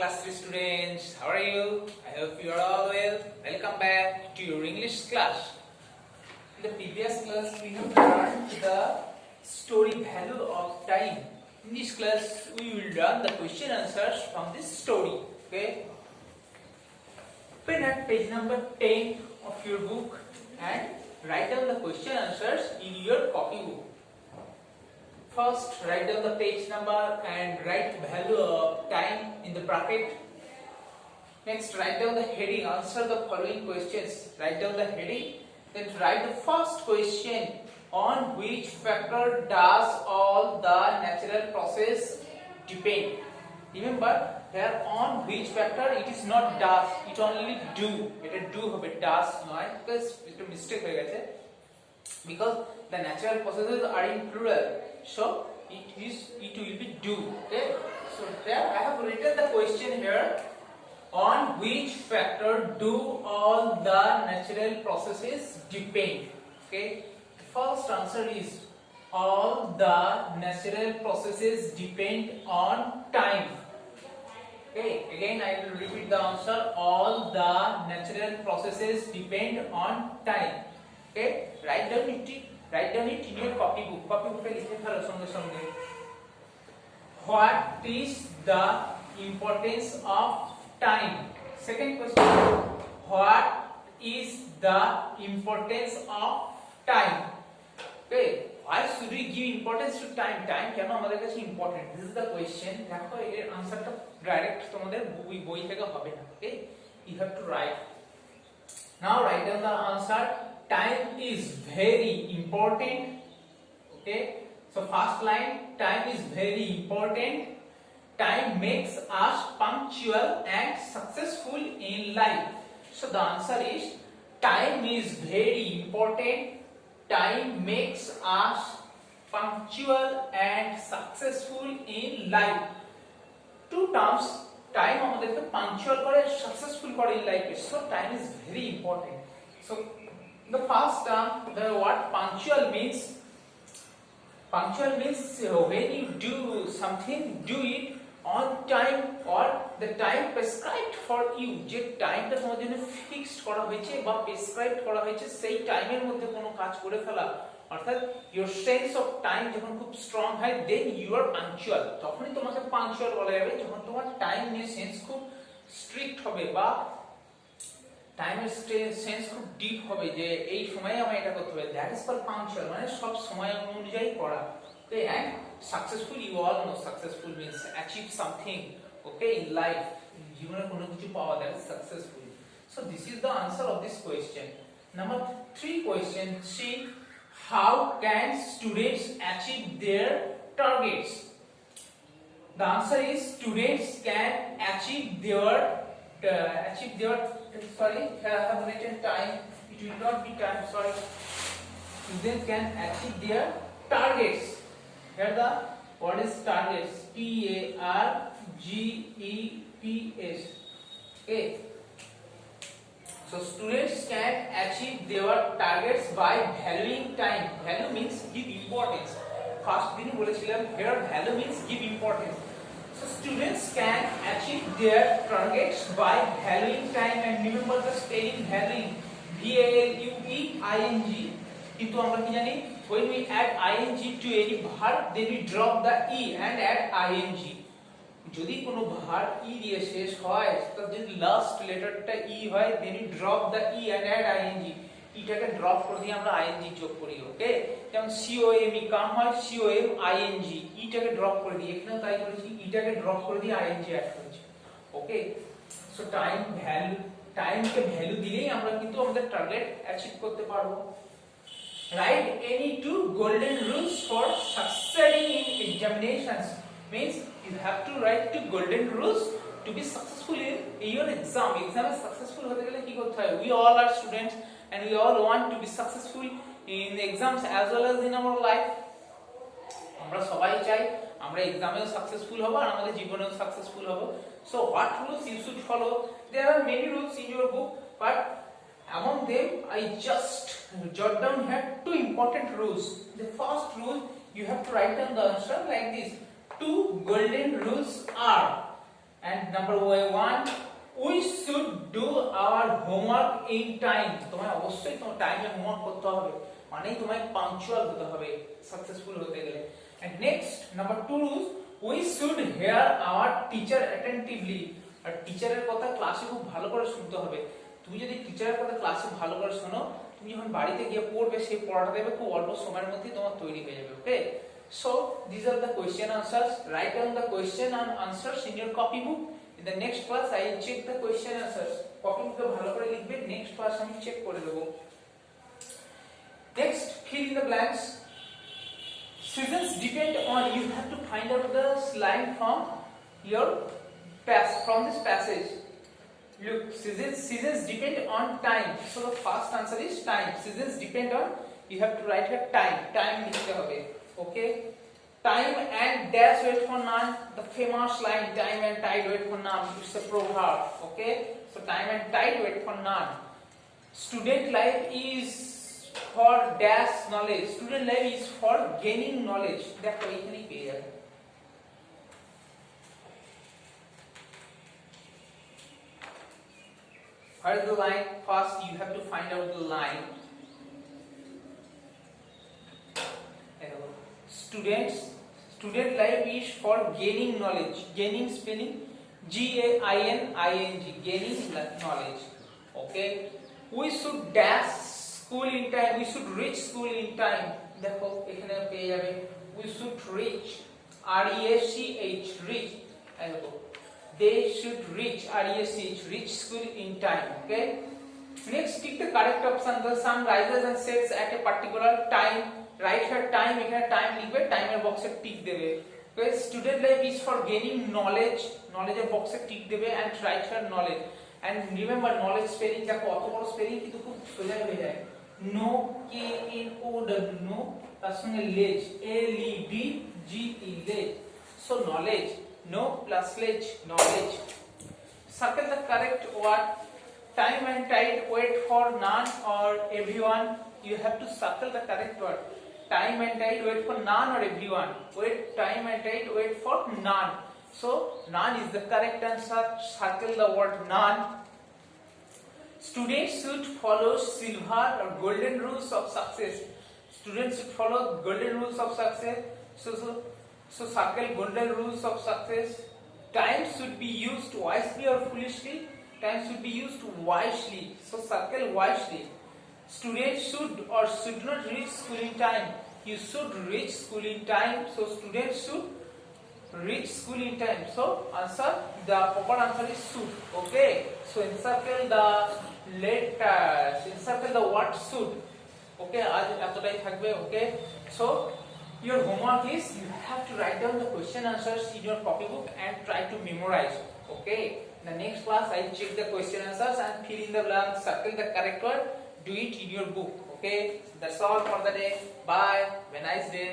Class 3 students, how are you? I hope you are all well. Welcome back to your English class. In the previous class, we have learned the story value of time. In this class, we will learn the question answers from this story. Okay? Open at page number 10 of your book and write down the question answers in your copybook. First, write down the page number and write the value of time in the bracket. Next, write down the heading. Answer the following questions. Write down the heading. Then write the first question. On which factor does all the natural process depend? Remember, here on which factor it is not does, it only do. It do hobe does noy because it's a mistake hoye geche. Because the natural processes are in plural. So it will be do. Okay. So there I have written the question here. On which factor do all the natural processes depend? Okay. The first answer is all the natural processes depend on time. Okay. Again I will repeat the answer. All the natural processes depend on time. Okay. Write down it in your copybook. Copybook e likhe phelo songe songe. What is the importance of time? Second question. What is the importance of time? Okay. Why should we give importance to time? Time কেন আমাদের কাছে important? This is the question. দেখো এর আনসারটা direct তোমাদের বই থেকে হবে না. Okay. You have to write. Now write down the answer. Time is very important. Okay. So first line, time is very important. Time makes us punctual and successful in life. So the answer is time is very important. Time makes us punctual and successful in life. Two terms, time আমাদেরকে punctual করে successful করে in life. So time is very important. So the first term, the word punctual means when you do something, do it on time or the time prescribed for you. যে টাইমটা তোমার জন্য fixed করা হয়েছে বা prescribed করা হয়েছে সেই টাইমের মধ্যে কোনো কাজ করে ফেলা, অর্থাৎ your sense of time যখন খুব স্ট্রং হয় then you are punctual. তখনই তোমাকে পাঞ্চুয়াল বলা যাবে যখন তোমার টাইম নিয়ে সেন্স খুব স্ট্রিক্ট হবে বা টাইমের সেন্স খুব ডিপ হবে যে এই সময়ে আমরা এটা করতে হবে. দ্যাট ইজ কল্ড পাঞ্চুয়াল, মানে সব সময় অনুযায়ী করা. Okay, and successful, you all know successful means achieve something. Okay, in life জীবনে কোনো কিছু পাওয়া, that is successful. So this is the answer of this question. Number 3 question. See, how can students achieve their targets? The answer is students can achieve their sorry, here I have written time, it will not be time, sorry. Students can achieve their targets. Here the word is targets, TARGETS. Okay. So students can achieve their targets by valuing time. Value means give importance. First din bolechhilam here value means give importance. So students can achieve their targets by valuing time, and remember the spelling valuing, VALUEING. কিন্তু আমরা কি জানি, when we add ing to any verb then we drop the e and add ing. যদি কোনো verb e দিয়ে শেষ হয় তার যদি লাস্ট লেটারটা e হয় then we drop the e and add ing. এটাকে ড্রপ করে দিয়ে আমরা ing যোগ করি. ওকে, যেমন COME কাম হয় COM ing, এটাকে ড্রপ করে দিই, এখানেও তাই করেছি, এটাকে ড্রপ করে দিয়ে ing অ্যাড করেছি. ওকে, সো টাইম ভ্যালু, টাইমকে ভ্যালু দিলেই আমরা কিন্তু আমাদের টার্গেট অ্যাচিভ করতে পারবো. Write any 2 golden rules for succeeding in examinations. Means you have to write 2 golden rules to be successful in your exam. Exam is successful হতে গেলে কি করতে হয়? We all are students and we all want to be successful in exams as well as in our life. আমরা সবাই চাই আমরা এক্সামেও successful হব আর আমাদের জীবনেও সাকসেসফুল হব. So what rules you should follow? There are many rules in your book, but among them I just jot down here 2 important rules. The first rule, you have to write down the answer like this. 2 golden rules are, and number 1, we should do our homework in time. তোমায় অবশ্যই তোমার টাইমে homework করতে হবে, মানে তোমায় punctual হতে হবে সাকসেসফুল হতে গেলে। and next number 2 rules, we should hear our teacher attentively. আর টিচারের কথা ক্লাসে খুব ভালো করে শুনতে হবে। তুমি যদি টিচারের কথা ক্লাসে ভালো করে শোনো, তুমি যখন বাড়িতে গিয়ে পড়বে সেই পড়াটা দেবে খুব অল্প সময়ের মধ্যেই তোমার তৈরি হয়ে যাবে। ওকে, so these are the question answers. Write down the question and answers in your copybook. In the next class I will check the question answers. copybook ভালো করে লিখবে, next class আমি চেক করে দেব। next, fill in the blanks. Seasons depend on, you have to find out the line from your from this passage. Look, seasons depend on time. So the first answer is time. Seasons depend on, you have to write here time লিখতে হবে। okay, time and dash wait for none. The famous line, time and tide wait for none, it's a proverb. okay, so time and tide wait for none. Student life is for dash knowledge. Student life is for gaining knowledge. দেখো এখানেই পেয়ে যাবে। Where is the line? First you have to find out the line. Student life is for gaining knowledge. Gaining spelling G-A-I-N-I-N-G, gaining knowledge. okay, we should dash school in time. We should reach school in time. দেখো এখানে পেয়ে যাবে we should reach, R-E-A-C-H, reach. দেখো they should reach, R-E-A-C-H, reach school in time. okay, next tick the correct option. The sun rises and sets at a particular time. write here time, এখানে time লিখবে, টাইমের বক্সে tick দেবে। okay, student life is for gaining knowledge, knowledge-এর বক্সে tick দেবে and write here knowledge. and remember knowledge spelling, দেখো অত বড় স্পেলিং কিন্তু খুব সোজা হয়ে যায়। no, K N O W, no, তার সঙ্গে ledge, L-E-D-G-E, ledge. so knowledge, no plus ledge, knowledge. circle the correct word. time and tide wait for none or everyone. You have to circle the correct word. time and tide wait for none or everyone. Time and tide wait for none. So none is the correct answer. Circle the word none. Students should follow silver or golden rules of success. Students should follow golden rules of success. So circle golden rules of success. Time should be used wisely or foolishly. Time should be used wisely. So circle wisely. Students should or should not reach school in time. You should reach school in time. So students should reach school in time. So answer, the proper answer is should. okay, so encircle the letters, encircle the word should. okay, আজ এতটাই থাকবে। okay, so your homework is you have to write down the question answers in your copybook and try to memorize. okay, in the next class I check the question answers and fill in the blanks, circle the correct word, do it in your book. okay, that's all for the day. Bye, have a nice day.